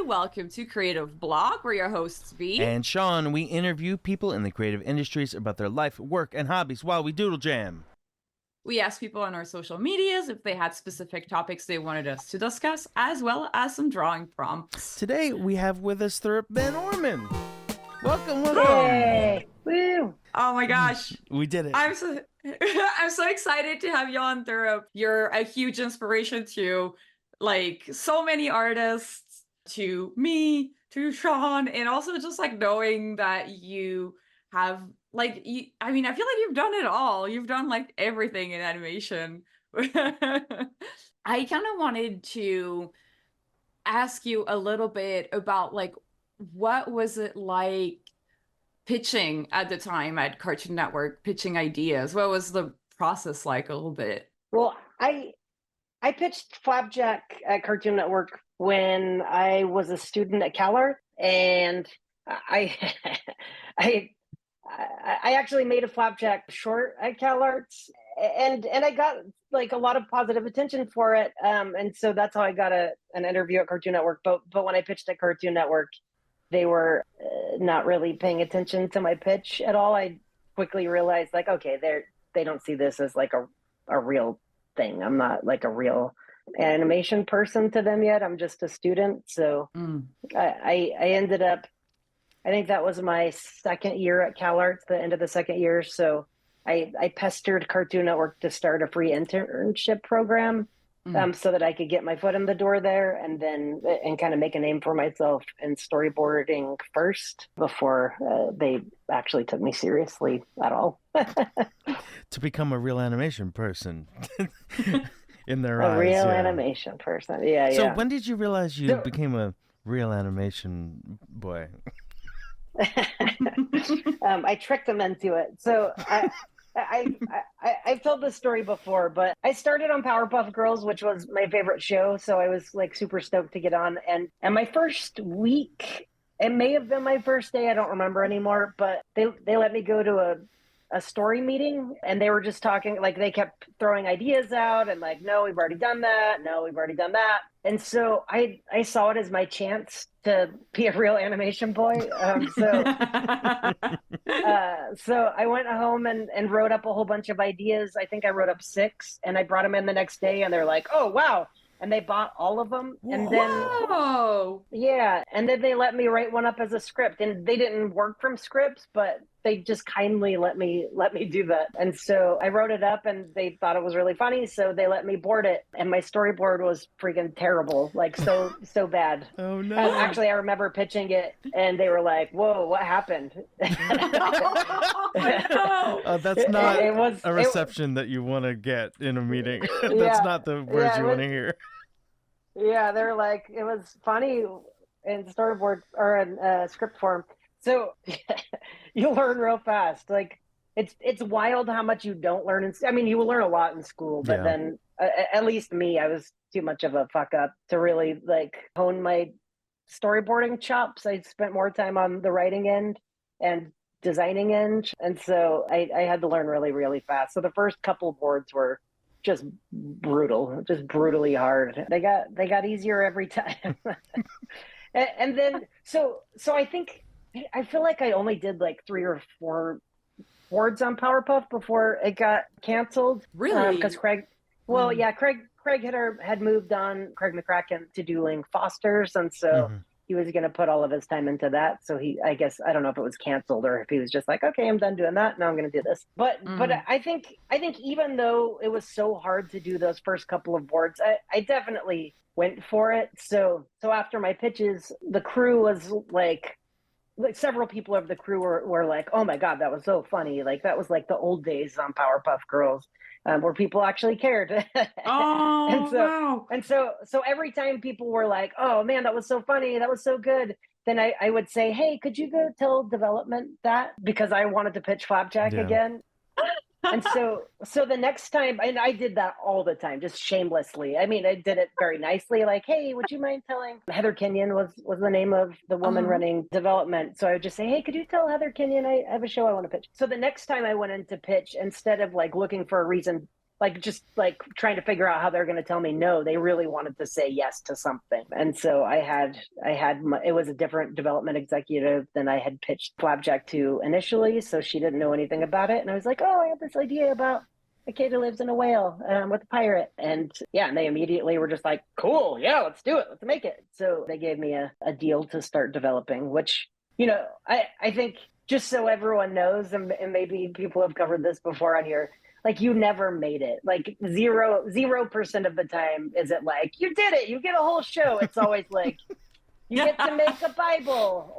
welcome to Creative Blog. We're your hosts, VEE and SEAN. We interview people in the creative industries about their life, work, and hobbies while we doodle jam. We asked people on our social medias if they had specific topics they wanted us to discuss, as well as some drawing prompts. Today we have with us Thurop Van Orman. Welcome. Yay! Woo! Oh my gosh. We did it. I'm so excited to have you on, Thurop. You're a huge inspiration to so many artists, to me, to SEAN, and also just knowing that you have I feel like you've done it all. You've done everything in animation. I kind of wanted to ask you a little bit about what was it like pitching at the time at Cartoon Network, pitching ideas? What was the process like a little bit? Well, I pitched Flapjack at Cartoon Network when I was a student at CalArts, and I actually made a Flapjack short at CalArts, and I got a lot of positive attention for it, and so that's how I got an interview at Cartoon Network. But when I pitched at Cartoon Network, they were not really paying attention to my pitch at all. I quickly realized okay, they don't see this as a real thing. I'm not a real animation person to them yet. I'm just a student. So I ended up, I think that was my second year at CalArts, the end of the second year. So I pestered Cartoon Network to start a free internship program so that I could get my foot in the door there and kind of make a name for myself in storyboarding first before they actually took me seriously at all. To become a real animation person in their eyes. A real animation person. Yeah. So when did you realize you became a real animation boy? I tricked them into it. So I've told this story before, but I started on Powerpuff Girls, which was my favorite show. So I was super stoked to get on. And my first week, it may have been my first day, I don't remember anymore, but they let me go to a story meeting, and they were just talking, they kept throwing ideas out and no, we've already done that. No, we've already done that. And so I saw it as my chance to be a real animation boy. So I went home and wrote up a whole bunch of ideas. I think I wrote up 6, and I brought them in the next day, and they're like, oh, wow. And they bought all of them. And then, yeah. And then they let me write one up as a script, and they didn't work from scripts, but they just kindly let me do that. And so I wrote it up, and they thought it was really funny. So they let me board it. And my storyboard was freaking terrible, so bad. Oh no. Actually, I remember pitching it, and they were like, whoa, what happened? That's not a reception that you want to get in a meeting. That's not the words you want to hear. Yeah, they're like, it was funny in storyboard or in script form. So you learn real fast. It's wild how much you don't learn. You will learn a lot in school, but then at least me, I was too much of a fuck up to really hone my storyboarding chops. I spent more time on the writing end and designing end, and so I had to learn really, really fast. So the first couple boards were just brutal, just brutally hard. They got easier every time. and then so I feel like I only did 3 or 4 boards on Powerpuff before it got canceled. Really? Because Craig had moved on, Craig McCracken, to doing Foster's, and so he was going to put all of his time into that. So I guess, I don't know if it was canceled or if he was just okay, I'm done doing that. Now I'm going to do this. But I think even though it was so hard to do those first couple of boards, I definitely went for it. So after my pitches, the crew was several people of the crew were like, oh my God, that was so funny. That was the old days on Powerpuff Girls. Where people actually cared. Wow. And so every time people were like, oh man, that was so funny, that was so good, then I would say, hey, could you go tell development that? Because I wanted to pitch Flapjack again. And so the next time, and I did that all the time, just shamelessly. I did it very nicely, hey, would you mind telling? Heather Kenyon was the name of the woman running development. So I would just say, hey, could you tell Heather Kenyon I have a show I want to pitch? So the next time I went in to pitch, instead of looking for a reason like just like trying to figure out how they're going to tell me no. They really wanted to say yes to something. And so it was a different development executive than I had pitched Flapjack to initially. So she didn't know anything about it. And I was like, oh, I have this idea about a kid who lives in a whale with a pirate. And yeah, and they immediately were just like, cool, yeah, let's do it. Let's make it. So they gave me a deal to start developing, which, you know, I think just so everyone knows, and maybe people have covered this before on here, like you never made it. Like 0% of the time is it like, you did it, you get a whole show. It's always like, you get to make a Bible,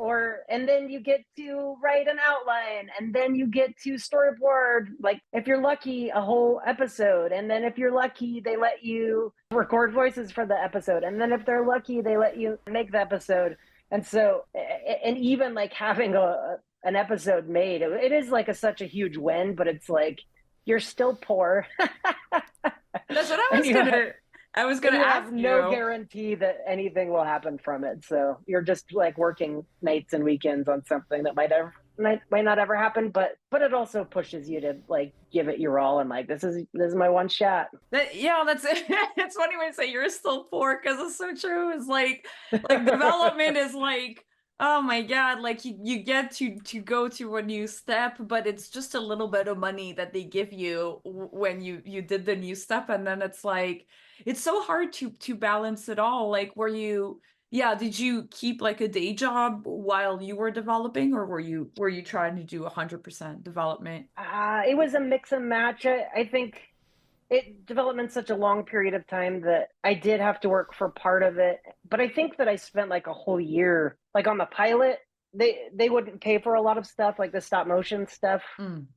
and then you get to write an outline, and then you get to storyboard, like if you're lucky, a whole episode. And then if you're lucky, they let you record voices for the episode. And then if they're lucky, they let you make the episode. And so, and even like having an episode made, it is like such a huge win, but it's like, you're still poor. That's what I was gonna ask have no guarantee that anything will happen from it. So you're just like working nights and weekends on something that might not ever happen, but it also pushes you to like give it your all and like this is my one shot. That's it. It's funny when you say you're still poor, because it's so true. It's like development is like, oh my God, like you get to go to a new step, but it's just a little bit of money that they give you when you did the new step. And then it's like, it's so hard to balance it all. Like, did you keep like a day job while you were developing, or were you trying to do 100% development? It was a mix and match. I think development's such a long period of time that I did have to work for part of it, but I think that I spent like a whole year, like on the pilot. They wouldn't pay for a lot of stuff, like the stop motion stuff.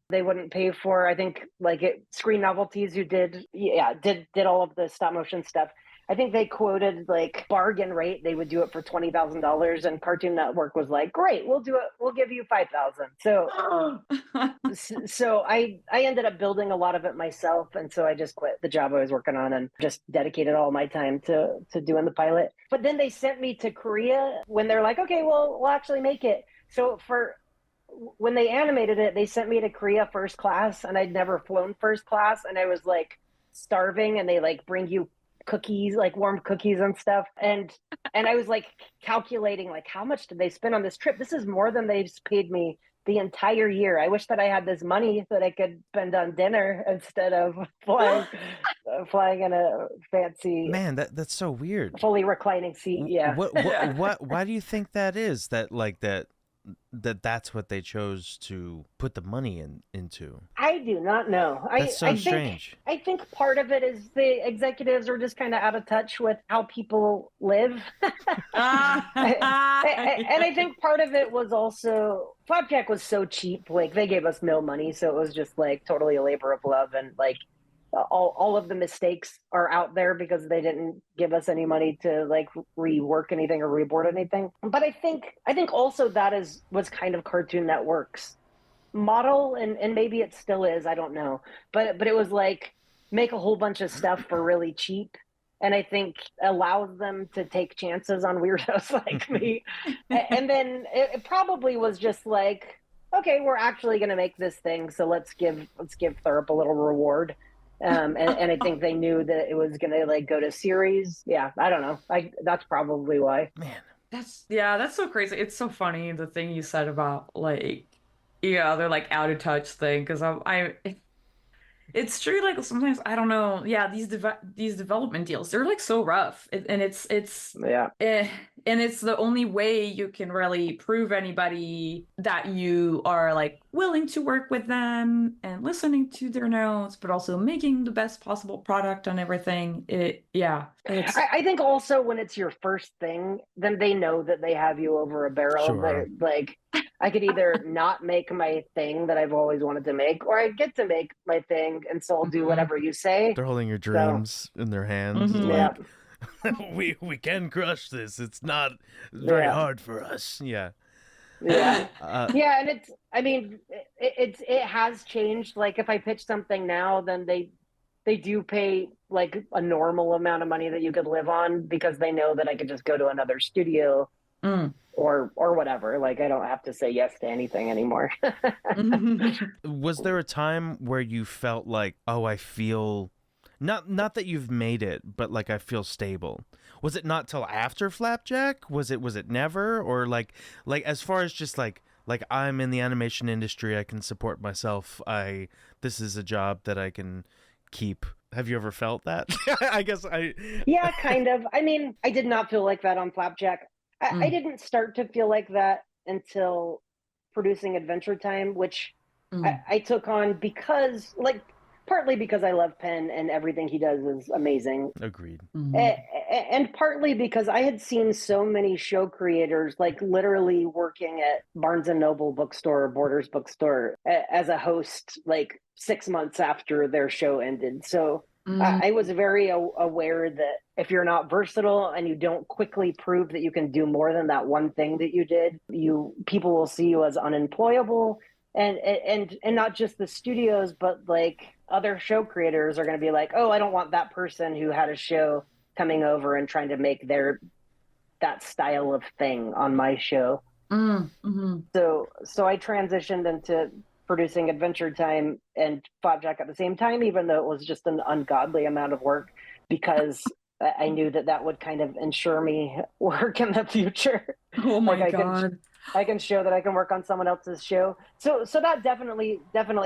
They wouldn't pay for, I think, like Screen Novelties, who did all of the stop motion stuff. I think they quoted like bargain rate. They would do it for $20,000, and Cartoon Network was like, "Great, we'll do it. We'll give you $5,000." So I ended up building a lot of it myself, and so I just quit the job I was working on and just dedicated all my time to doing the pilot. But then they sent me to Korea when they're like, "Okay, well, we'll actually make it." So when they animated it, they sent me to Korea first class, and I'd never flown first class, and I was like starving, and they like bring you cookies, like warm cookies and stuff, and I was like calculating like how much did they spend on this trip. This is more than they've paid me the entire year. I wish that I had this money that I could spend on dinner instead of flying in a fancy, man, that's so weird, fully reclining seat. Yeah. Why do you think that is, that's what they chose to put the money into? I do not know. That's so strange. I think part of it is the executives are just kind of out of touch with how people live. And I think part of it was also Flapjack was so cheap. Like they gave us no money, so it was just like totally a labor of love, and like all of the mistakes are out there because they didn't give us any money to like rework anything or reboard anything. But I think also that was kind of Cartoon Network's model, and maybe it still is, I don't know. But it was like make a whole bunch of stuff for really cheap, and I think allows them to take chances on weirdos like me. And then it probably was just like, okay, we're actually going to make this thing, so let's give Thurop a little reward. And I think they knew that it was gonna like go to series. Yeah, I don't know. That's probably why. Man, that's so crazy. It's so funny, the thing you said about like, they're like out of touch thing, because it's true. Like sometimes I don't know. Yeah, these development deals, they're like so rough, and it's and it's the only way you can really prove anybody that you are like willing to work with them and listening to their notes, but also making the best possible product on everything. I think also when it's your first thing, then they know that they have you over a barrel. Sure. Like I could either not make my thing that I've always wanted to make, or I get to make my thing, and so I'll do whatever you say. They're holding your dreams in their hands. Like, we can crush this. It's not very hard for us. Yeah. And it has changed. Like if I pitch something now, then they do pay like a normal amount of money that you could live on, because they know that I could just go to another studio Mm. or whatever. Like, I don't have to say yes to anything anymore. Was there a time where you felt like, oh, I feel not that you've made it, but like I feel stable? Was it not till after Flapjack? Was it never? Or like as far as just like I'm in the animation industry, I can support myself. This is a job that I can keep. Have you ever felt that? I guess I Yeah, kind of. I mean, I did not feel like that on Flapjack. I didn't start to feel like that until producing Adventure Time, which I took on because, like, partly because I love Penn and everything he does is amazing. agreed. And partly because I had seen so many show creators, like literally working at Barnes and Noble bookstore, Borders bookstore, as a host, like 6 months after their show ended. So I was very aware that if you're not versatile and you don't quickly prove that you can do more than that one thing that you did, people will see you as unemployable. And not just the studios, but like other show creators are going to be like, oh, I don't want that person who had a show coming over and trying to make that style of thing on my show. So I transitioned into producing Adventure Time and Flapjack at the same time, even though it was just an ungodly amount of work, because I knew that would kind of ensure me work in the future. Oh my God. I can show that I can work on someone else's show. So that definitely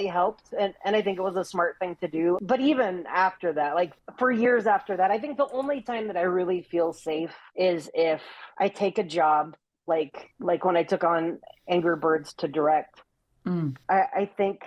helped. And I think it was a smart thing to do. But even after that, like for years after that, I think the only time that I really feel safe is if I take a job, like when I took on Angry Birds to direct. I think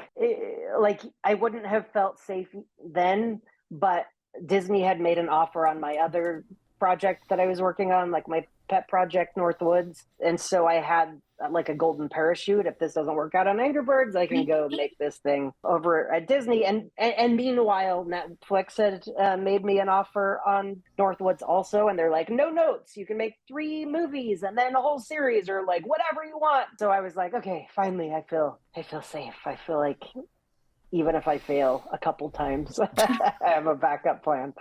like I wouldn't have felt safe then, but Disney had made an offer on my other project that I was working on, like my pet project, Northwoods. And so I had like a golden parachute. If this doesn't work out on Angry Birds, I can go make this thing over at Disney. And meanwhile, Netflix had made me an offer on Northwoods also. And they're like, no notes. You can make 3 movies and then a whole series or like whatever you want. So I was like, okay, finally, I feel safe. I feel like even if I fail a couple times, I have a backup plan.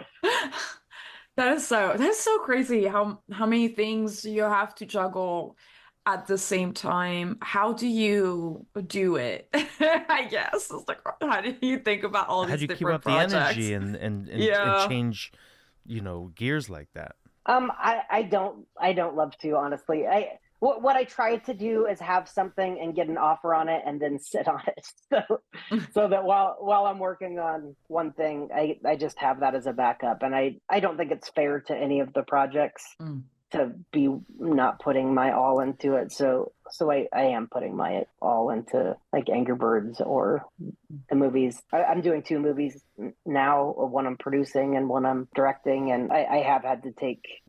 That's so crazy how many things you have to juggle at the same time. How do you do it? I guess it's like, how do you think about all How these do you keep different up the energy projects? and Yeah. change, gears like that? I don't love to, honestly. What I try to do is have something and get an offer on it and then sit on it. So that while I'm working on one thing, I just have that as a backup. And I don't think it's fair to any of the projects to be not putting my all into it. So I am putting my all into like Angry Birds or the movies. I'm doing 2 movies now, one I'm producing and one I'm directing. And I have had to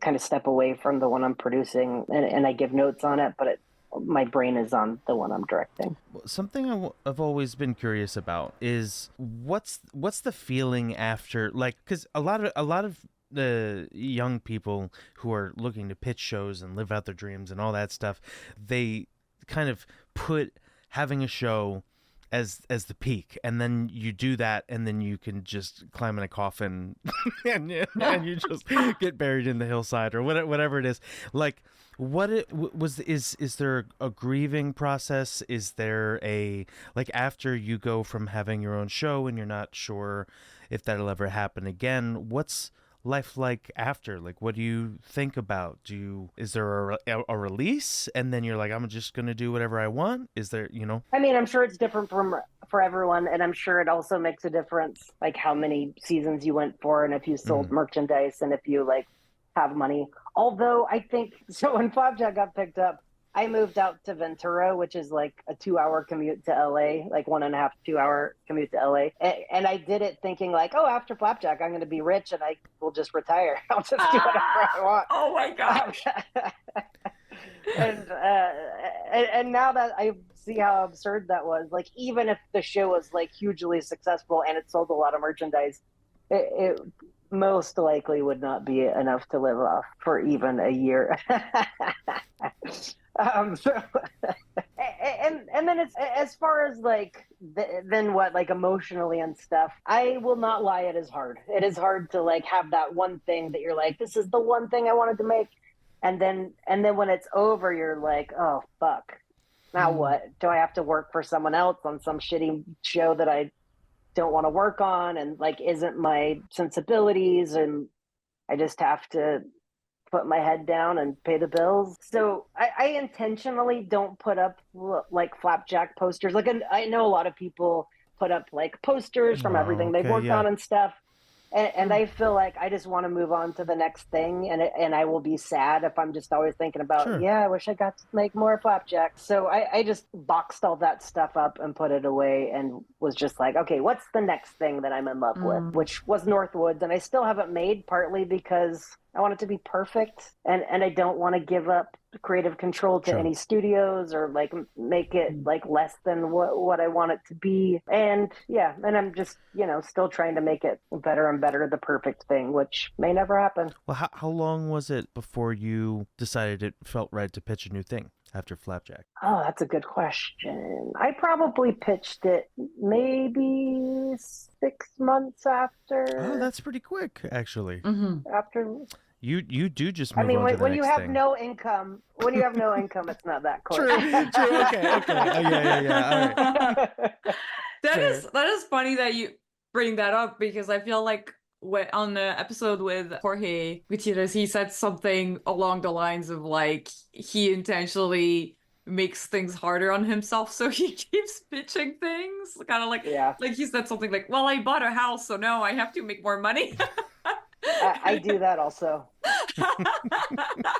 kind of step away from the one I'm producing and I give notes on it, but my brain is on the one I'm directing. Something I've always been curious about is what's the feeling after, like, because a lot of the young people who are looking to pitch shows and live out their dreams and all that stuff, they kind of put having a show as the peak, and then you do that and then you can just climb in a coffin and you just get buried in the hillside or whatever it is. Like, is there a grieving process? Is there a, like, after you go from having your own show and you're not sure if that'll ever happen again, what's life like after? Like, what do you think about? Is there a release and then you're like, I'm just gonna do whatever I want? Is there, I mean, I'm sure it's different for everyone, and I'm sure it also makes a difference like how many seasons you went for and if you sold merchandise and if you like have money. Although I think so when Flapjack got picked up, I moved out to Ventura, which is like a 2-hour commute to LA, like 1.5, 2-hour commute to LA. And I did it thinking like, oh, after Flapjack, I'm going to be rich and I will just retire. I'll just do whatever I want. Oh my gosh. And now that I see how absurd that was, like, even if the show was like hugely successful and it sold a lot of merchandise, it most likely would not be enough to live off for even a year. And then it's as far as like then what, like emotionally and stuff, I will not lie, it is hard to like have that one thing that you're like, this is the one thing I wanted to make, And then when it's over, you're like, oh fuck, now what? Do I have to work for someone else on some shitty show that I don't want to work on and like isn't my sensibilities, and I just have to put my head down and pay the bills. So I intentionally don't put up like Flapjack posters. Like I know a lot of people put up like posters from everything they've worked on and stuff. And I feel like I just want to move on to the next thing, and I will be sad if I'm just always thinking about, yeah, I wish I got to make more Flapjack. So I just boxed all that stuff up and put it away, and was just like, okay, what's the next thing that I'm in love with? Which was Northwoods, and I still haven't made, partly because I want it to be perfect, and I don't want to give up creative control to any studios or like make it like less than what I want it to be. And yeah, and I'm just, still trying to make it better and better, the perfect thing, which may never happen. Well, how long was it before you decided it felt right to pitch a new thing after Flapjack? Oh, that's a good question. I probably pitched it maybe 6 months after. Oh, that's pretty quick, actually. After you do just move I mean, on to the when you next have thing. no income, it's not that quick. True. Okay. Oh, yeah. All right. That is funny that you bring that up, because I feel like on the episode with Jorge Gutierrez, he said something along the lines of like he intentionally makes things harder on himself, so he keeps pitching things, kind of like like he said something like, well, I bought a house, so now I have to make more money. I do that also.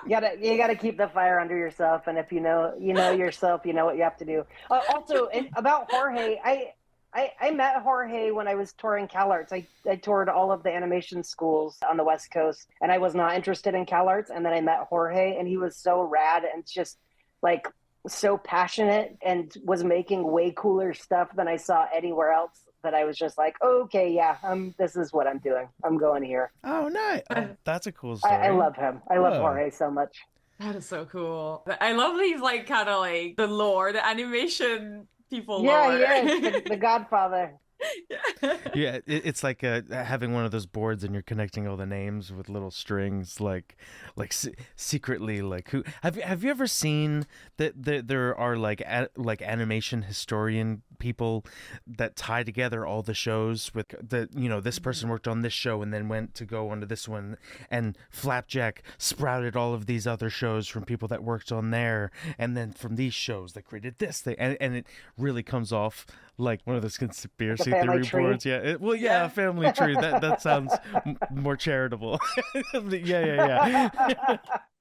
You gotta keep the fire under yourself, and if you know yourself, you know what you have to do. Also, about Jorge, I met Jorge when I was touring CalArts. I toured all of the animation schools on the West Coast, and I was not interested in CalArts, and then I met Jorge, and he was so rad and just like so passionate and was making way cooler stuff than I saw anywhere else, that I was just like, okay, yeah, this is what I'm doing. I'm going here. Oh, nice. Oh, that's a cool story. I love him. I love Jorge so much. That is so cool. I love these like kind of like the lore, the animation people lore. Yeah, the Godfather. Yeah, it's like having one of those boards and you're connecting all the names with little strings, like secretly, like who have you ever seen that there are like animation historian people that tie together all the shows with this person worked on this show and then went to go onto this one, and Flapjack sprouted all of these other shows from people that worked on there, and then from these shows they created this thing, and it really comes off like one of those conspiracy theory boards. Yeah, a family tree. That sounds more charitable. Yeah.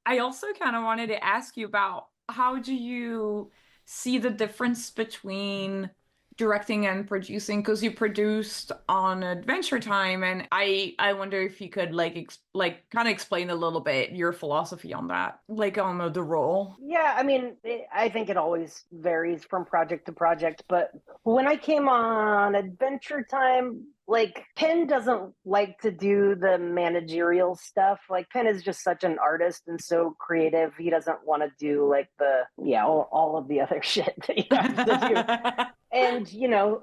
I also kind of wanted to ask you about, how do you see the difference between directing and producing, because you produced on Adventure Time, and I wonder if you could like kind of explain a little bit your philosophy on that, like on the role. Yeah, I mean, I think it always varies from project to project, but when I came on Adventure Time, like Penn doesn't like to do the managerial stuff. Like Penn is just such an artist and so creative. He doesn't want to do like all of the other shit that you have to do. And,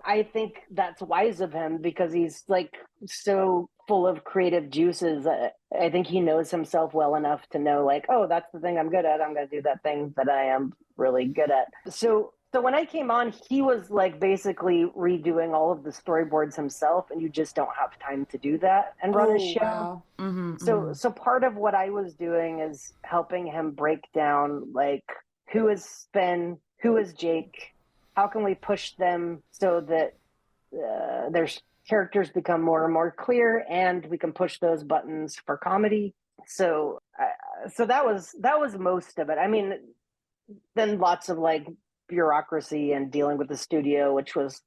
I think that's wise of him, because he's like so full of creative juices. I think he knows himself well enough to know like, oh, that's the thing I'm good at. I'm going to do that thing that I am really good at. So when I came on, he was like basically redoing all of the storyboards himself, and you just don't have time to do that and run a show. Wow. So part of what I was doing is helping him break down like, who is Finn, who is Jake, how can we push them so that their characters become more and more clear, and we can push those buttons for comedy. So that was most of it. I mean, then lots of like bureaucracy and dealing with the studio, which was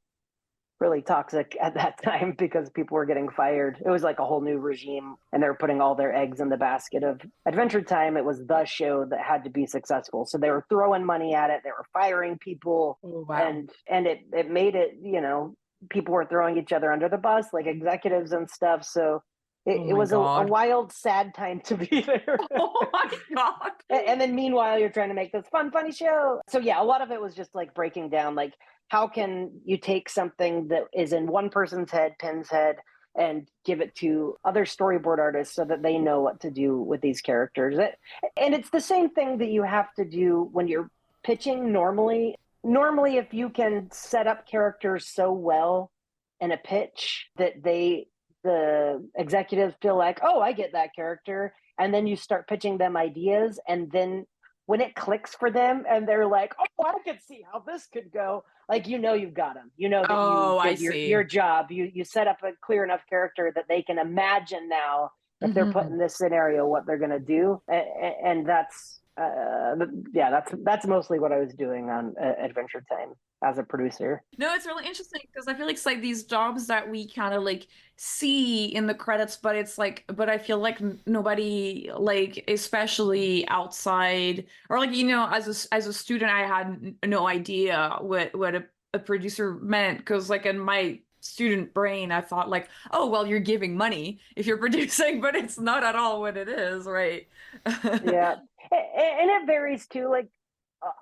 really toxic at that time because people were getting fired. It was like a whole new regime, and they were putting all their eggs in the basket of Adventure Time. It was the show that had to be successful, so they were throwing money at it. They were firing people. Oh, wow. And it made it, people were throwing each other under the bus, like executives and stuff. So it was a wild, sad time to be there. Oh my God. And then meanwhile, you're trying to make this fun, funny show. So yeah, a lot of it was just like breaking down, like, how can you take something that is in one person's head, Penn's head, and give it to other storyboard artists so that they know what to do with these characters. And it's the same thing that you have to do when you're pitching normally. Normally, if you can set up characters so well in a pitch that the executives feel like, oh, I get that character. And then you start pitching them ideas. And then when it clicks for them and they're like, oh, I could see how this could go. Like, you've got them. You know that Oh, I you did see. your job. You set up a clear enough character that they can imagine now if they're put in this scenario, what they're going to do. And that's mostly what I was doing on Adventure Time as a producer. No, it's really interesting because I feel like it's like these jobs that we kind of like see in the credits, but it's like, but I feel like nobody, like, especially outside, or like, as a student, I had no idea what a producer meant, because like in my student brain, I thought like, oh, well, you're giving money if you're producing, but it's not at all what it is, right? Yeah, and it varies too. Like,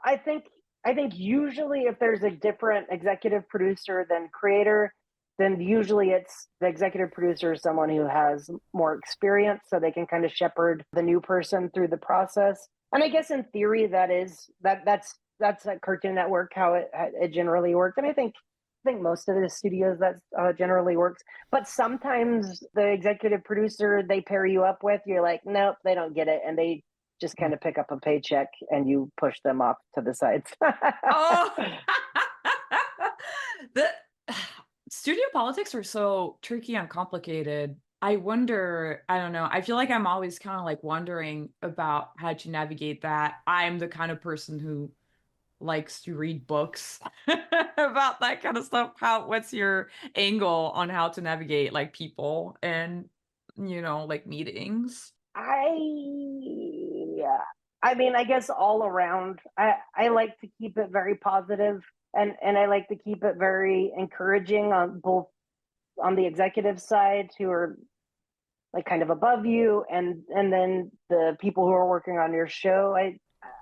I think usually if there's a different executive producer than creator, then usually it's the executive producer is someone who has more experience, so they can kind of shepherd the new person through the process. And I guess in theory that's at Cartoon Network how it generally worked. And I think most of the studios that generally works. But sometimes the executive producer they pair you up with, you're like, nope, they don't get it, and they just kind of pick up a paycheck and you push them off to the sides. Oh, the studio politics are so tricky and complicated. I wonder, I don't know. I feel like I'm always kind of like wondering about how to navigate that. I'm the kind of person who likes to read books about that kind of stuff. What's your angle on how to navigate like people and, like meetings? I mean, I guess all around, I like to keep it very positive, and I like to keep it very encouraging on both on the executive side who are like kind of above you, and then the people who are working on your show.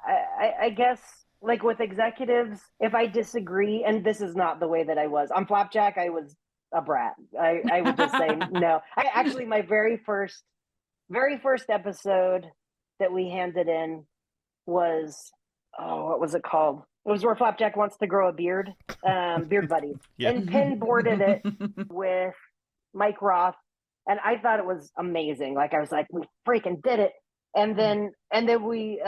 I guess like with executives, if I disagree, and this is not the way that I was on Flapjack, I was a brat. I would just say no. I actually my very first episode that we handed in was, oh, what was it called? It was where Flapjack wants to grow a beard, Beard Buddies, Yeah. and Penn boarded it with Mike Roth, and I thought it was amazing. Like I was like, we freaking did it. And then we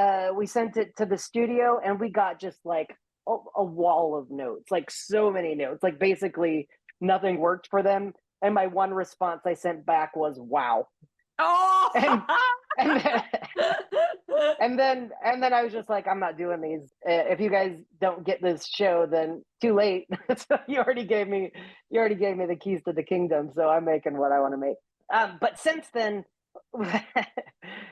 sent it to the studio, and we got just like a wall of notes, like so many notes, like basically nothing worked for them. And my one response I sent back was, "Wow." Oh, and then I was just like, I'm not doing these. If you guys don't get this show, then too late. So you already gave me the keys to the kingdom, so I'm making what I want to make. But since then,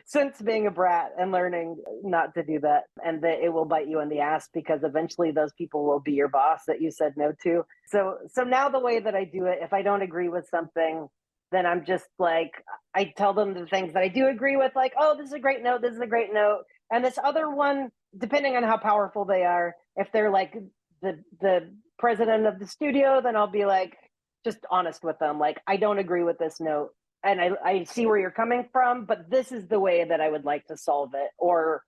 since being a brat and learning not to do that, and that it will bite you in the ass, because eventually those people will be your boss that you said no to. So now the way that I do it, if I don't agree with something, then I'm just like, I tell them the things that I do agree with, like, oh, this is a great note, this is a great note. And this other one, depending on how powerful they are, if they're like the president of the studio, then I'll be like, just honest with them. Like, I don't agree with this note, and I see where you're coming from, but this is the way that I would like to solve it. Or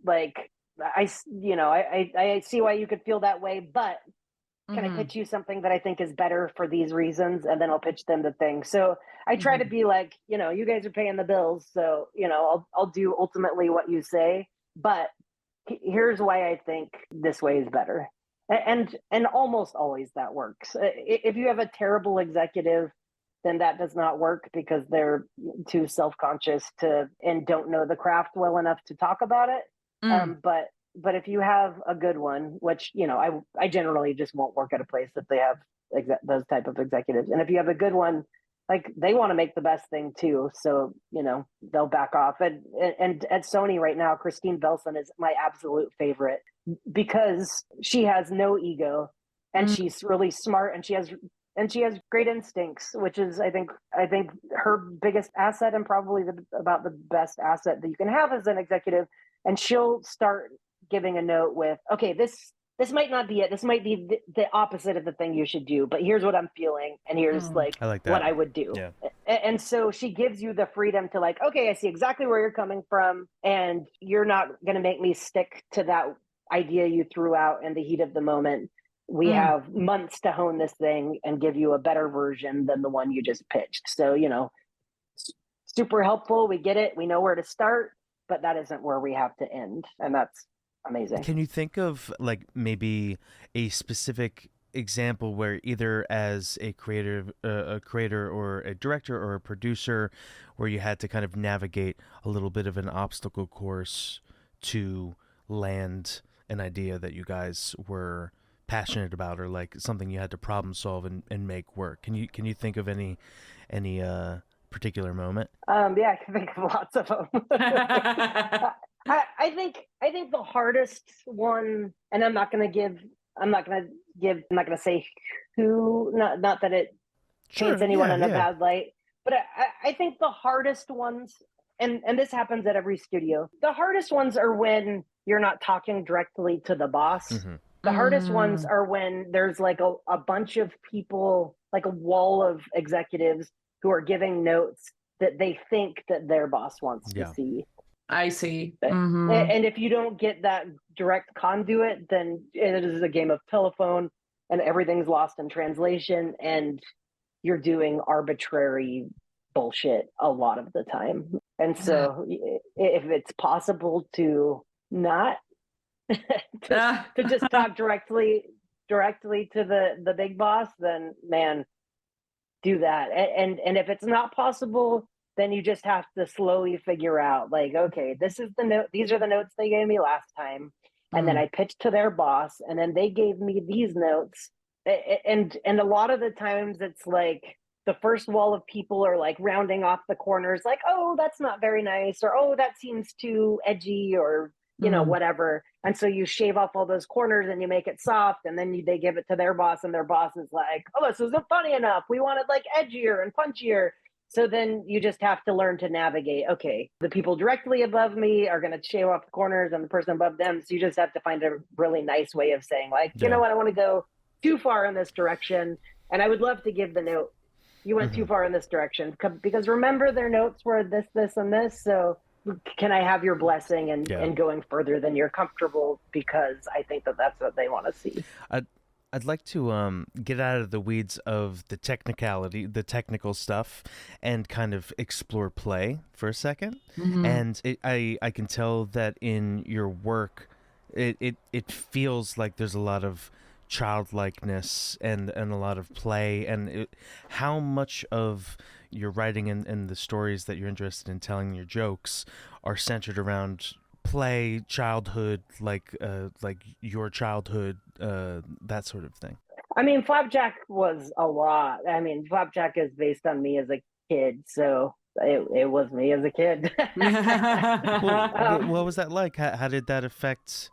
like, I see why you could feel that way, but can I pitch you something that I think is better for these reasons? And then I'll pitch them the thing. So I try to be like, you guys are paying the bills, so I'll do ultimately what you say, but here's why I think this way is better. And almost always that works. If you have a terrible executive, then that does not work, because they're too self-conscious and don't know the craft well enough to talk about it. But if you have a good one, which, I generally just won't work at a place that they have those type of executives. And if you have a good one, like, they want to make the best thing too. So, they'll back off. And at Sony right now, Christine Belson is my absolute favorite, because she has no ego, and she's really smart, and she has great instincts, which is, I think her biggest asset, and probably about the best asset that you can have as an executive. And she'll start giving a note with, okay, this this might not be it. This might be the opposite of the thing you should do, but here's what I'm feeling. And here's like I like that. what I would do. Yeah. And so she gives you the freedom to like, okay, I see exactly where you're coming from. And you're not going to make me stick to that idea you threw out in the heat of the moment. We have months to hone this thing and give you a better version than the one you just pitched. So, you know, super helpful. We get it. We know where to start, but that isn't where we have to end. And that's amazing. Can you think of like maybe a specific example where either as a creator or a director or a producer, where you had to kind of navigate a little bit of an obstacle course to land an idea that you guys were passionate about, or like something you had to problem solve and make work? Can you think of any particular moment? Yeah, I can think of lots of them. I think the hardest one, and I'm not gonna say who, not that it paints anyone in a bad light, but I think the hardest ones, and this happens at every studio, the hardest ones are when you're not talking directly to the boss. The hardest ones are when there's like a bunch of people, like a wall of executives who are giving notes that they think that their boss wants to see. I see. And if you don't get that direct conduit, then it is a game of telephone and everything's lost in translation and you're doing arbitrary bullshit a lot of the time. And so if it's possible to not to just talk directly to the big boss, then man, do that. And if it's not possible, then you just have to slowly figure out like, okay, this is the note, these are the notes they gave me last time. And then I pitched to their boss and then they gave me these notes. And a lot of the times it's like the first wall of people are like rounding off the corners, like, oh, that's not very nice, or oh, that seems too edgy, or you know, whatever. And so you shave off all those corners and you make it soft, and then they give it to their boss, and their boss is like, oh, this isn't funny enough. We want it like edgier and punchier. So then you just have to learn to navigate. Okay, the people directly above me are going to shave off the corners and the person above them. So you just have to find a really nice way of saying like, you know what, I want to go too far in this direction. And I would love to give the note, you went too far in this direction, because remember their notes were this, this, and this. So can I have your blessing and going further than you're comfortable, because I think that that's what they want to see. I'd like to get out of the weeds of the technical stuff, and kind of explore play for a second. And I can tell that in your work, it feels like there's a lot of childlikeness and a lot of play. And how much of your writing and the stories that you're interested in telling, your jokes, are centered around play, childhood, like your childhood, that sort of thing? I mean, Flapjack was a lot. I mean, Flapjack is based on me as a kid, so it was me as a kid. Well, what was that like? How did that affect,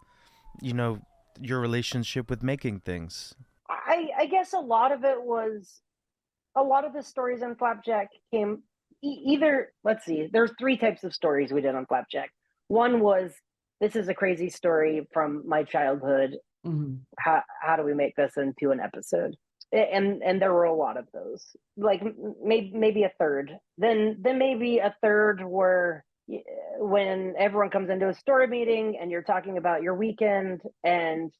your relationship with making things? I guess a lot of the stories on Flapjack came either, let's see, there's 3 types of stories we did on Flapjack. One was, this is a crazy story from my childhood. How do we make this into an episode? And there were a lot of those, like maybe a third. Then maybe a third were when everyone comes into a story meeting and you're talking about your weekend, and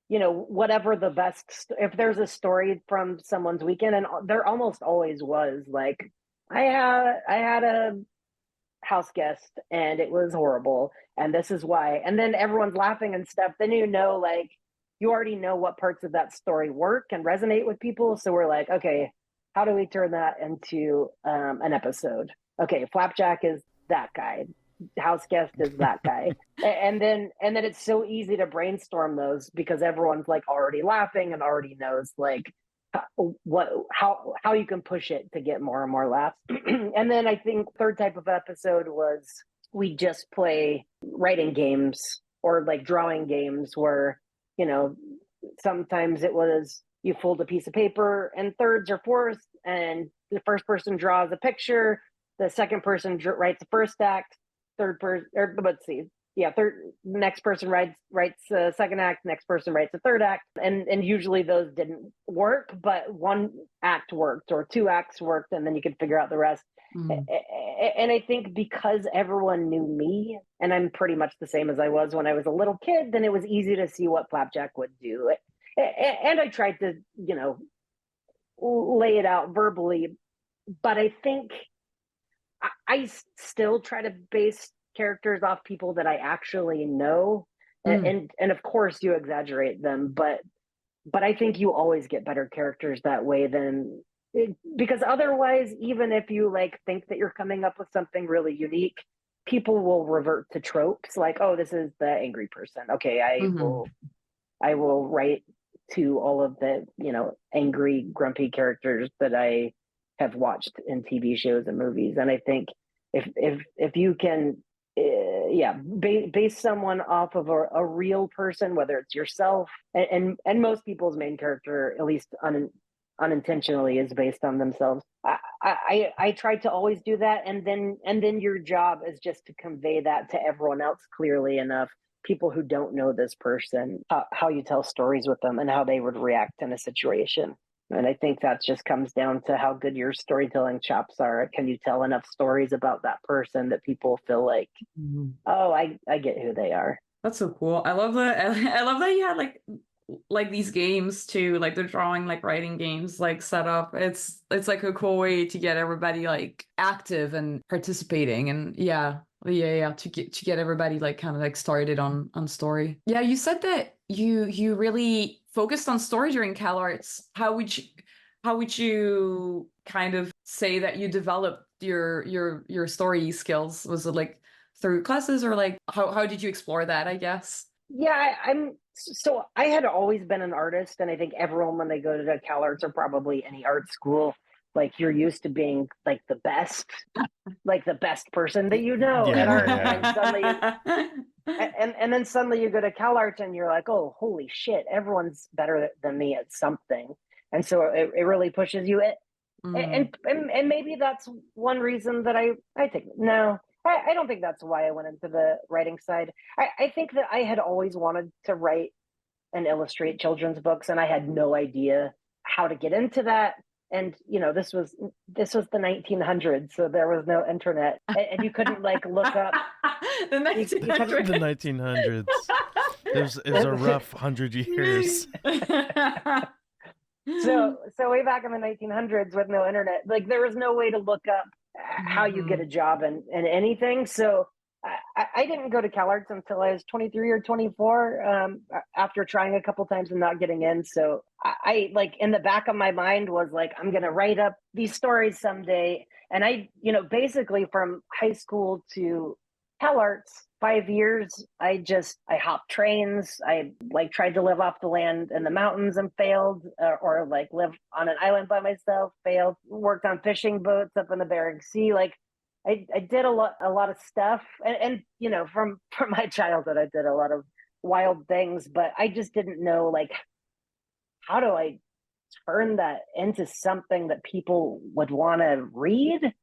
whatever the best, if there's a story from someone's weekend, and there almost always was, like I had a house guest and it was horrible and this is why, and then everyone's laughing and stuff, then like you already know what parts of that story work and resonate with people. So we're like, okay, how do we turn that into an episode? Okay, Flapjack is that guy, house guest is that guy. and then it's so easy to brainstorm those because everyone's like already laughing and already knows like how you can push it to get more and more laughs. And then I think third type of episode was we just play writing games or like drawing games where sometimes it was you fold a piece of paper in thirds or fourths and the first person draws a picture, the second person writes the first act, third person, or let's see, yeah, next person writes the second act, next person writes the third act, and usually those didn't work, but one act worked or two acts worked, and then you could figure out the rest. And I think because everyone knew me, and I'm pretty much the same as I was when I was a little kid, then it was easy to see what Flapjack would do. And I tried to, lay it out verbally, but I think I still try to base characters off people that I actually know, and of course you exaggerate them, but I think you always get better characters that way than, because otherwise, even if you like think that you're coming up with something really unique, people will revert to tropes like, oh, this is the angry person. Okay, I will write to all of the angry, grumpy characters that I have watched in TV shows and movies. And I think if you can base someone off of a real person, whether it's yourself, and most people's main character, at least unintentionally, is based on themselves. I try to always do that, and then your job is just to convey that to everyone else clearly enough, people who don't know this person, how you tell stories with them and how they would react in a situation. And I think that just comes down to how good your storytelling chops are. Can you tell enough stories about that person that people feel like, oh, I get who they are. That's so cool. I love that. I love that you had like these games too, like the drawing, like writing games, like set up. It's like a cool way to get everybody like active and participating, and to get everybody like kind of like started on story. Yeah, you said that you really focused on story during CalArts. How would you kind of say that you developed your story skills? Was it like through classes, or like how did you explore that, I guess? Yeah, I had always been an artist, and I think everyone, when they go to CalArts or probably any art school, like you're used to being like the best person that at art. And suddenly, and then suddenly you go to CalArts and you're like, oh, holy shit, everyone's better than me at something. And so it really pushes you. And maybe that's one reason that I think, no, I don't think that's why I went into the writing side. I think that I had always wanted to write and illustrate children's books, and I had no idea how to get into that. And this was the 1900s, so there was no internet, and you couldn't like look up the 1900s. The 1900s. It was a rough 100 years. So way back in the 1900s, with no internet, like there was no way to look up how you get a job in anything. So I didn't go to CalArts until I was 23 or 24, after trying a couple times and not getting in. So I like, in the back of my mind was like, I'm going to write up these stories someday. And I, basically from high school to CalArts, 5 years, I hopped trains. I like tried to live off the land in the mountains and failed, or like live on an island by myself, failed, worked on fishing boats up in the Bering Sea. Like I did a lot of stuff, and from my childhood, I did a lot of wild things, but I just didn't know, like, how do I turn that into something that people would want to read?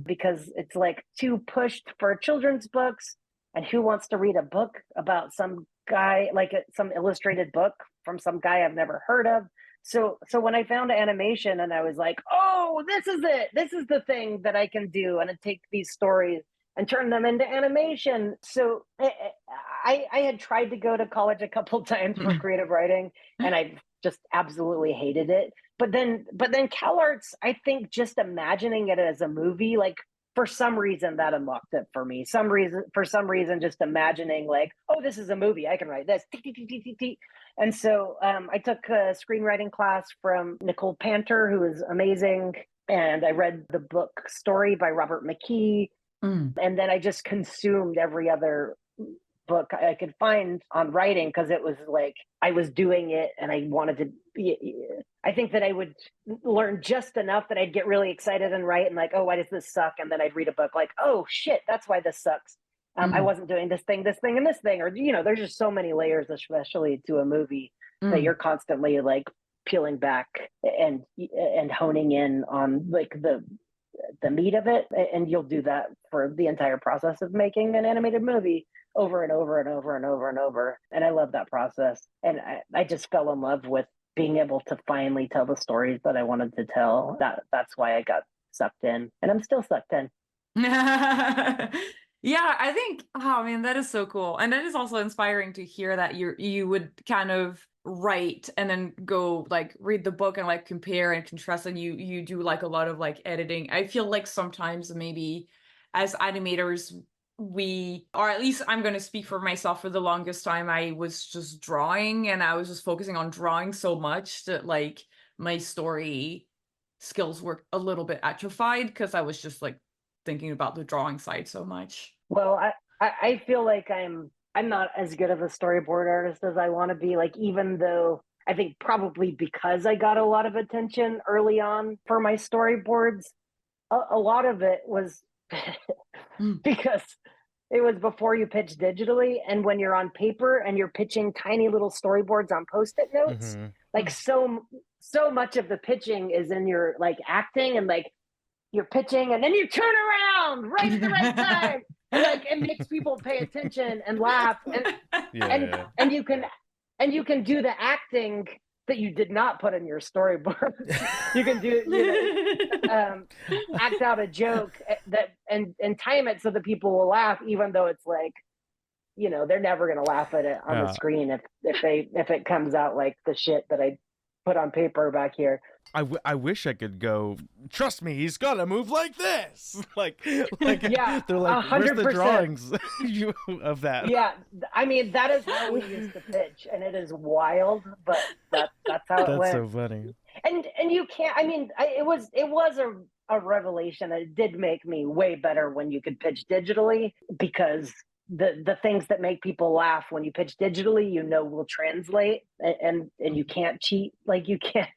Because it's like too pushed for children's books, and who wants to read a book about some guy, like some illustrated book from some guy I've never heard of? So when I found animation, and I was like, oh, this is it. This is the thing that I can do, and I take these stories and turn them into animation. So I had tried to go to college a couple times for creative writing, and I just absolutely hated it. But then CalArts, I think just imagining it as a movie, like for some reason that unlocked it for me. For some reason, just imagining like, oh, this is a movie, I can write this. And so I took a screenwriting class from Nicole Panter, who is amazing. And I read the book Story by Robert McKee. And then I just consumed every other book I could find on writing, because it was like I was doing it and I wanted to be. I think that I would learn just enough that I'd get really excited and write, and like, oh, why does this suck? And then I'd read a book like, oh shit, that's why this sucks. I wasn't doing this thing, and this thing, or there's just so many layers, especially to a movie, that you're constantly like peeling back and honing in on like the meat of it, and you'll do that for the entire process of making an animated movie. over and over and over and over and over. And I love that process. And I just fell in love with being able to finally tell the stories that I wanted to tell. That's why I got sucked in, and I'm still sucked in. Yeah, I think, oh man, that is so cool. And that is also inspiring to hear that you would kind of write and then go like read the book and like compare and contrast, and you do like a lot of like editing. I feel like sometimes maybe as animators we, or at least I'm going to speak for myself, for the longest time I was just drawing and I was just focusing on drawing so much that like my story skills were a little bit atrophied because I was just like thinking about the drawing side so much. Well, I feel like I'm not as good of a storyboard artist as I want to be. Like, even though I think probably because I got a lot of attention early on for my storyboards, a lot of it was because it was before you pitch digitally, and when you're on paper and you're pitching tiny little storyboards on Post-it notes, like so much of the pitching is in your like acting, and like you're pitching and then you turn around right at the right time. And like it makes people pay attention and laugh, and you can do the acting that you did not put in your storyboard. You can act out a joke that and time it so that people will laugh, even though it's like, they're never gonna laugh at it on the screen if it comes out like the shit that I put on paper back here. I wish I could go, trust me, he's gonna move like this. Like yeah, they're like, 100%. Where's the drawings of that? Yeah, I mean, that is how we used to pitch, and it is wild, but that's how it went. That's so funny. And you can't, I mean, it was a revelation. It did make me way better when you could pitch digitally, because the things that make people laugh when you pitch digitally, will translate, and you can't cheat. Like, you can't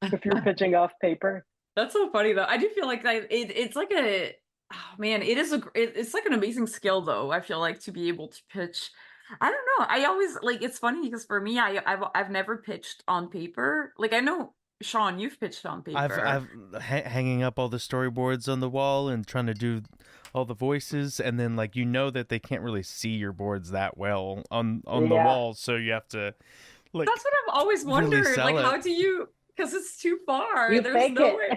if you're pitching off paper. That's so funny though. I do feel like it's like oh man, it's like an amazing skill though. I feel like, to be able to pitch. I don't know. I always like, it's funny because for me, I've never pitched on paper. Like, I know, Sean, you've pitched on paper. I've hanging up all the storyboards on the wall and trying to do all the voices, and then like that they can't really see your boards that well on the wall, so you have to like. That's what I've always wondered. Really like, how do you? Because it's too far. There's no way.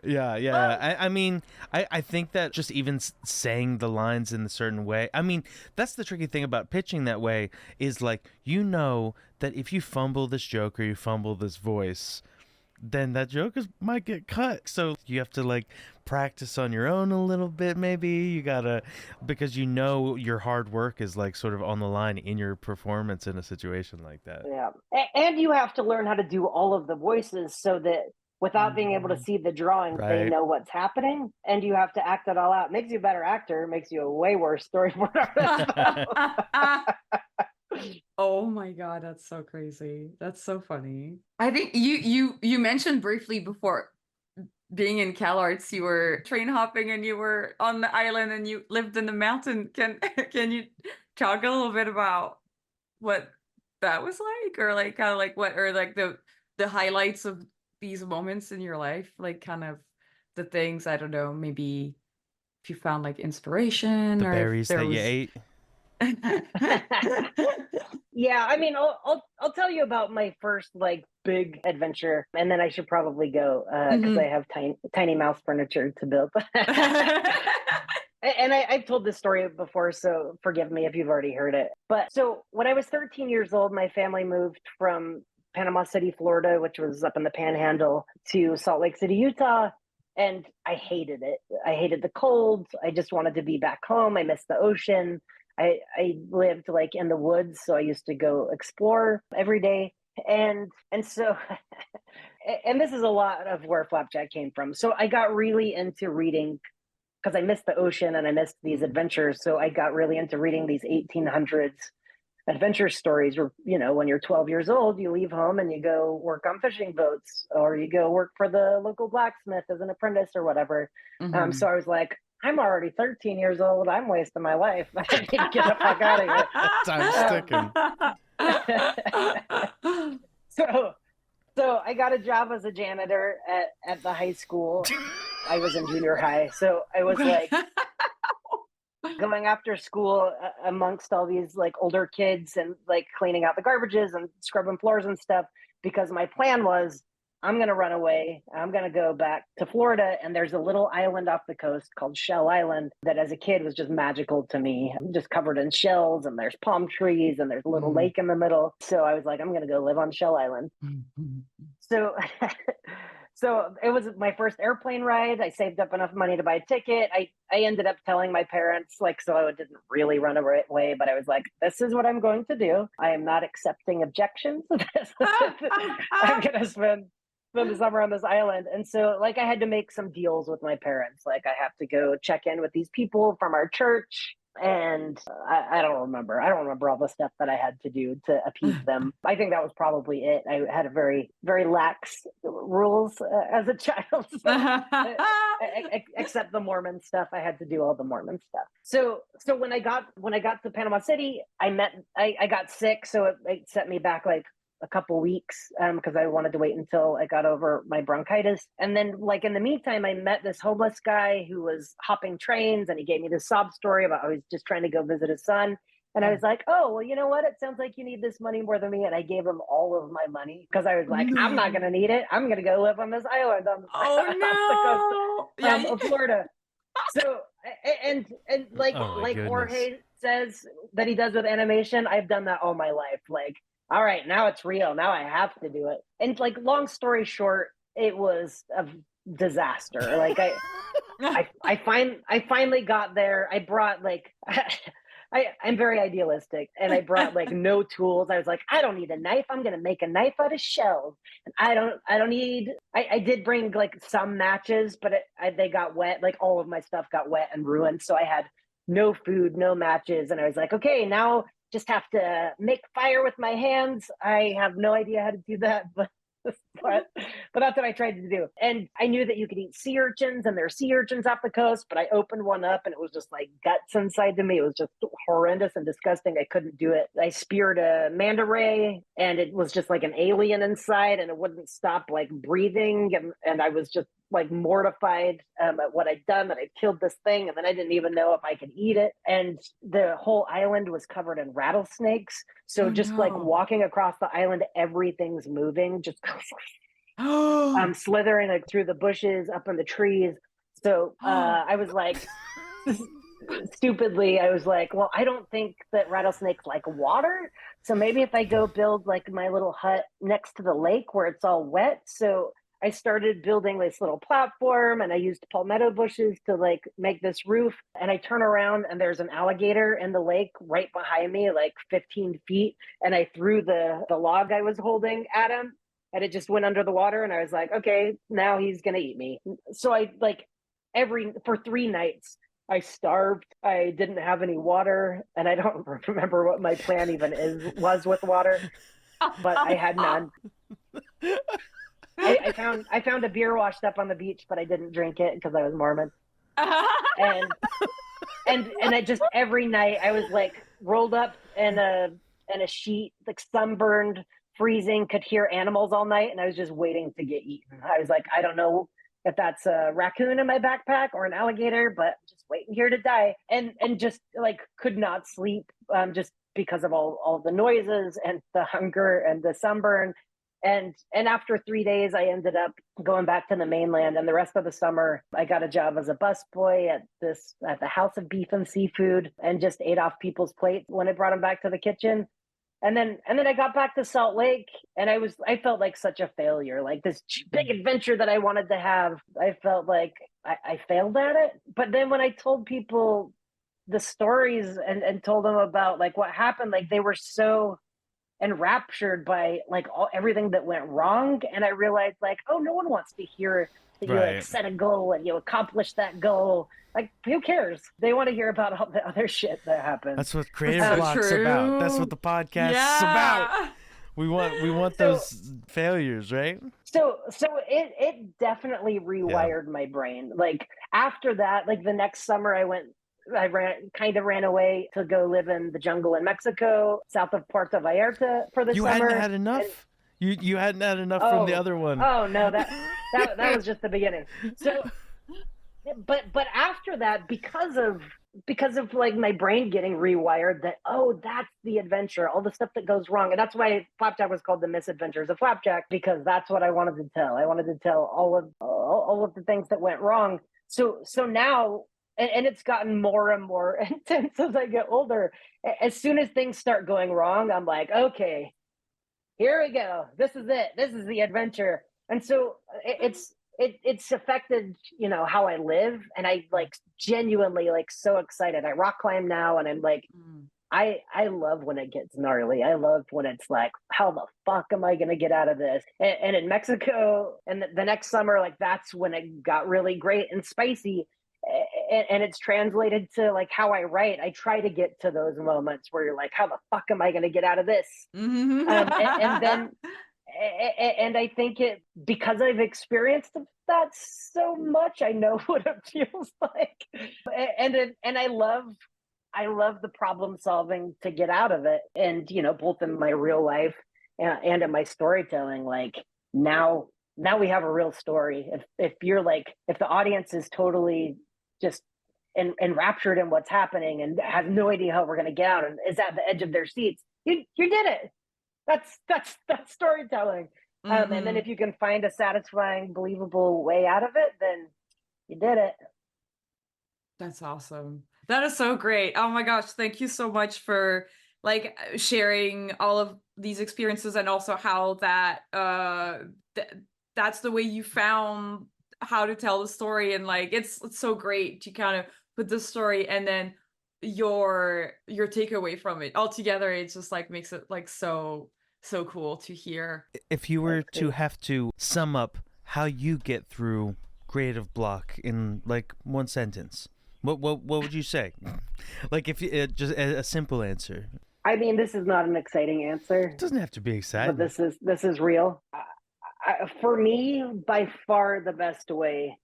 Yeah. I mean, I think that just even saying the lines in a certain way, I mean, that's the tricky thing about pitching that way, is like, that if you fumble this joke or you fumble this voice, then that joke might get cut. So you have to like practice on your own a little bit. Maybe you gotta, because your hard work is like sort of on the line in your performance in a situation like that. Yeah, and you have to learn how to do all of the voices so that without being able to see the drawings, they know what's happening, and you have to act it all out. It makes you a better actor. It makes you a way worse storyboard artist. Oh my god, that's so crazy. That's so funny. I think you mentioned briefly before, being in CalArts, you were train hopping and you were on the island and you lived in the mountain. Can you talk a little bit about what that was like, or like kind of like what, or like the highlights of these moments in your life, like kind of the things, I don't know, maybe if you found like inspiration, the or berries that you ate. Yeah, I mean, I'll tell you about my first like big adventure, and then I should probably go because I have tiny mouse furniture to build. And I've told this story before, so forgive me if you've already heard it. But so when I was 13 years old, my family moved from Panama City, Florida, which was up in the Panhandle, to Salt Lake City, Utah. And I hated it. I hated the cold. I just wanted to be back home. I missed the ocean. I lived like in the woods, so I used to go explore every day. And so, and this is a lot of where Flapjack came from. So I got really into reading because I missed the ocean and I missed these adventures. So I got really into reading these 1800s adventure stories where, when you're 12 years old, you leave home and you go work on fishing boats, or you go work for the local blacksmith as an apprentice or whatever. So I was like, I'm already 13 years old. I'm wasting my life. I need to get the fuck out of here. So I got a job as a janitor at the high school. I was in junior high. So I was like, going after school amongst all these like older kids and like cleaning out the garbages and scrubbing floors and stuff, because my plan was I'm going to run away. I'm going to go back to Florida. And there's a little island off the coast called Shell Island that as a kid was just magical to me, just covered in shells, and there's palm trees and there's a little lake in the middle. So I was like, I'm going to go live on Shell Island. So, so it was my first airplane ride. I saved up enough money to buy a ticket. I ended up telling my parents, like, so I didn't really run away, but I was like, this is what I'm going to do. I am not accepting objections. I'm going to spend the summer on this island. And so like I had to make some deals with my parents. Like I have to go check in with these people from our church. And I don't remember all the stuff that I had to do to appease them. I think that was probably it. I had a very, very lax rules as a child. Except the Mormon stuff. I had to do all the Mormon stuff. So when I got to Panama City, I got sick. So it set me back like a couple weeks because I wanted to wait until I got over my bronchitis. And then like in the meantime, I met this homeless guy who was hopping trains, and he gave me this sob story about how he was just trying to go visit his son. And I was like, oh, well, you know what? It sounds like you need this money more than me. And I gave him all of my money because I was like, I'm not going to need it. I'm going to go live on this island on the coast of Florida. So, and like Jorge says that he does with animation, I've done that all my life. Like, all right, now it's real. Now I have to do it. And like, long story short, it was a disaster. Like I finally got there. I brought like, I'm very idealistic, and I brought like no tools. I was like, I don't need a knife. I'm going to make a knife out of shells. And I did bring like some matches, but they got wet. Like all of my stuff got wet and ruined. So I had no food, no matches. And I was like, okay, now just have to make fire with my hands. I have no idea how to do that, but that's what I tried to do. And I knew that you could eat sea urchins, and there are sea urchins off the coast, but I opened one up and it was just like guts inside to me. It was just horrendous and disgusting. I couldn't do it. I speared a manta ray, and it was just like an alien inside, and it wouldn't stop like breathing. And I was just like mortified at what I'd done, that I killed this thing, and then I didn't even know if I could eat it. And the whole island was covered in rattlesnakes. So like walking across the island, everything's moving, just slithering like through the bushes, up in the trees. So I was like, stupidly, I was like, well, I don't think that rattlesnakes like water. So maybe if I go build like my little hut next to the lake where it's all wet. So I started building this little platform, and I used palmetto bushes to like make this roof. And I turn around and there's an alligator in the lake right behind me, like 15 feet. And I threw the log I was holding at him, and it just went under the water. And I was like, okay, now he's going to eat me. So I like for 3 nights, I starved. I didn't have any water, and I don't remember what my plan even was with water, but I had none. I found a beer washed up on the beach, but I didn't drink it because I was Mormon. And I just every night I was like rolled up in a sheet, like sunburned, freezing, could hear animals all night, and I was just waiting to get eaten. I was like, I don't know if that's a raccoon in my backpack or an alligator, but I'm just waiting here to die. And just like could not sleep just because of all the noises and the hunger and the sunburn. And after 3 days, I ended up going back to the mainland. And the rest of the summer, I got a job as a busboy at the House of Beef and Seafood, and just ate off people's plates when I brought them back to the kitchen. And then I got back to Salt Lake, and I felt like such a failure. Like this big adventure that I wanted to have, I felt like I failed at it. But then when I told people the stories and told them about like what happened, like they were so enraptured by like everything that went wrong. And I realized like, oh, no one wants to hear that you like set a goal and you accomplished that goal. Like, who cares? They want to hear about all the other shit that happened. That's what Creative Block's about. That's what the podcast is about. We want those failures, right? So it definitely rewired my brain. Like after that, like the next summer I ran away to go live in the jungle in Mexico, south of Puerto Vallarta for the summer. You hadn't had enough? You hadn't had enough from the other one. Oh no, that was just the beginning. So but after that, because of because of like my brain getting rewired that, oh, that's the adventure, all the stuff that goes wrong. And that's why Flapjack was called the Misadventures of Flapjack, because that's what I wanted to tell. I wanted to tell all of the things that went wrong. So now, and it's gotten more and more intense as I get older. As soon as things start going wrong, I'm like, okay, here we go. This is it. This is the adventure. And so it's affected, how I live. And I like genuinely like so excited. I rock climb now, and I'm like, I love when it gets gnarly. I love when it's like, how the fuck am I going to get out of this? And in Mexico, and the next summer, like that's when it got really great and spicy. And it's translated to like how I write. I try to get to those moments where you're like, how the fuck am I going to get out of this? Mm-hmm. And then, and I think because I've experienced that so much, I know what it feels like. And I love the problem solving to get out of it. And, both in my real life and in my storytelling, like now we have a real story. If the audience is totally just enraptured in what's happening and has no idea how we're going to get out and is at the edge of their seats, you did it. That's storytelling. Mm-hmm. And then if you can find a satisfying, believable way out of it, then you did it. That's awesome. That is so great. Oh my gosh, thank you so much for like sharing all of these experiences, and also how that that's the way you found how to tell the story. And like it's so great to kind of put the story and then your takeaway from it all together. It just like makes it like so cool to hear. If you were to have to sum up how you get through creative block in like one sentence, what would you say? Like if you just a simple answer. I mean, this is not an exciting answer. It doesn't have to be exciting. But this is real. For me, by far the best way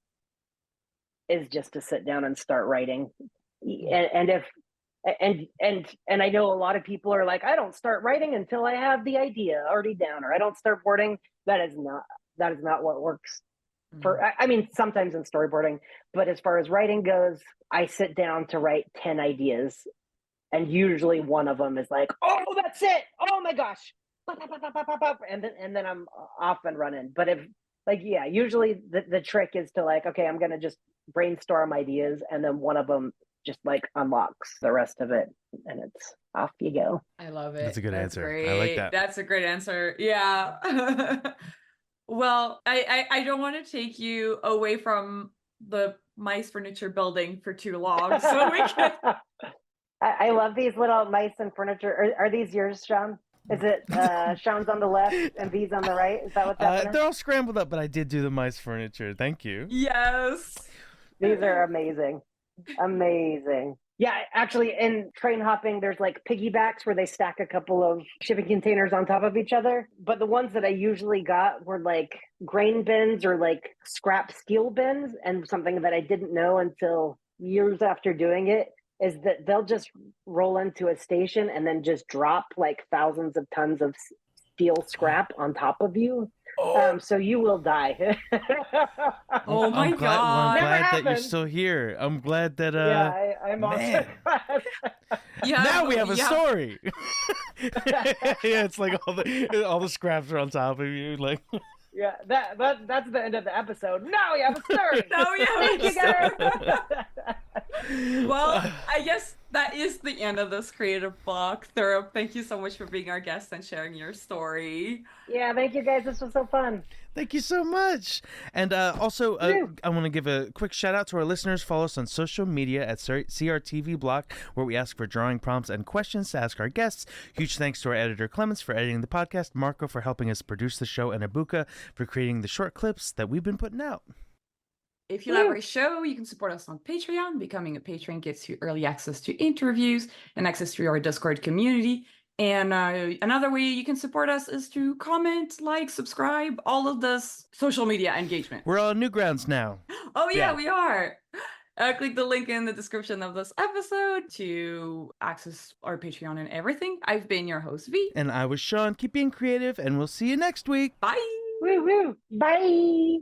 is just to sit down and start writing. And I know a lot of people are like, I don't start writing until I have the idea already down, or I don't start boarding. That is not what works. I mean, sometimes in storyboarding, but as far as writing goes, I sit down to write 10 ideas, and usually one of them is like, oh, that's it. Oh my gosh. And then I'm off and running. But usually the trick is to like, okay, I'm going to just brainstorm ideas, and then one of them just like unlocks the rest of it, and it's off you go. I love it. That's a good answer. Great. I like that. That's a great answer. Yeah. Well, I don't want to take you away from the mice furniture building for too long, so we can. I love these little mice and furniture. Are these yours, Sean? Is it Sean's on the left and V's on the right? Is that what's happening? They're all scrambled up, but I did do the mice furniture. Thank you. Yes. These are amazing. Amazing. Yeah, actually, in train hopping, there's like piggybacks where they stack a couple of shipping containers on top of each other. But the ones that I usually got were like grain bins or like scrap steel bins. And something that I didn't know until years after doing it is that they'll just roll into a station and then just drop like thousands of tons of steel scrap on top of you. So you will die. Oh my God. I'm glad that happened. you're still here. I'm glad that I'm also Yeah. now we have a story. Yeah, it's like all the scraps are on top of you, like. Yeah, that's the end of the episode. Now we have a story. Now we have Thank you, guys. Well, I guess that is the end of this creative block. Thurop, thank you so much for being our guest and sharing your story. Yeah, thank you guys. This was so fun. Thank you so much. And also, I want to give a quick shout out to our listeners. Follow us on social media at CRTV Block, where we ask for drawing prompts and questions to ask our guests. Huge thanks to our editor, Clemens, for editing the podcast, Marco for helping us produce the show, and Abuka for creating the short clips that we've been putting out. If you love our show, you can support us on Patreon. Becoming a patron gets you early access to interviews and access to our Discord community. And another way you can support us is to comment, like, subscribe, all of this social media engagement. We're on Newgrounds now. Oh, yeah, we are. Click the link in the description of this episode to access our Patreon and everything. I've been your host, V. And I was Sean. Keep being creative, and we'll see you next week. Bye. Woo woo. Bye.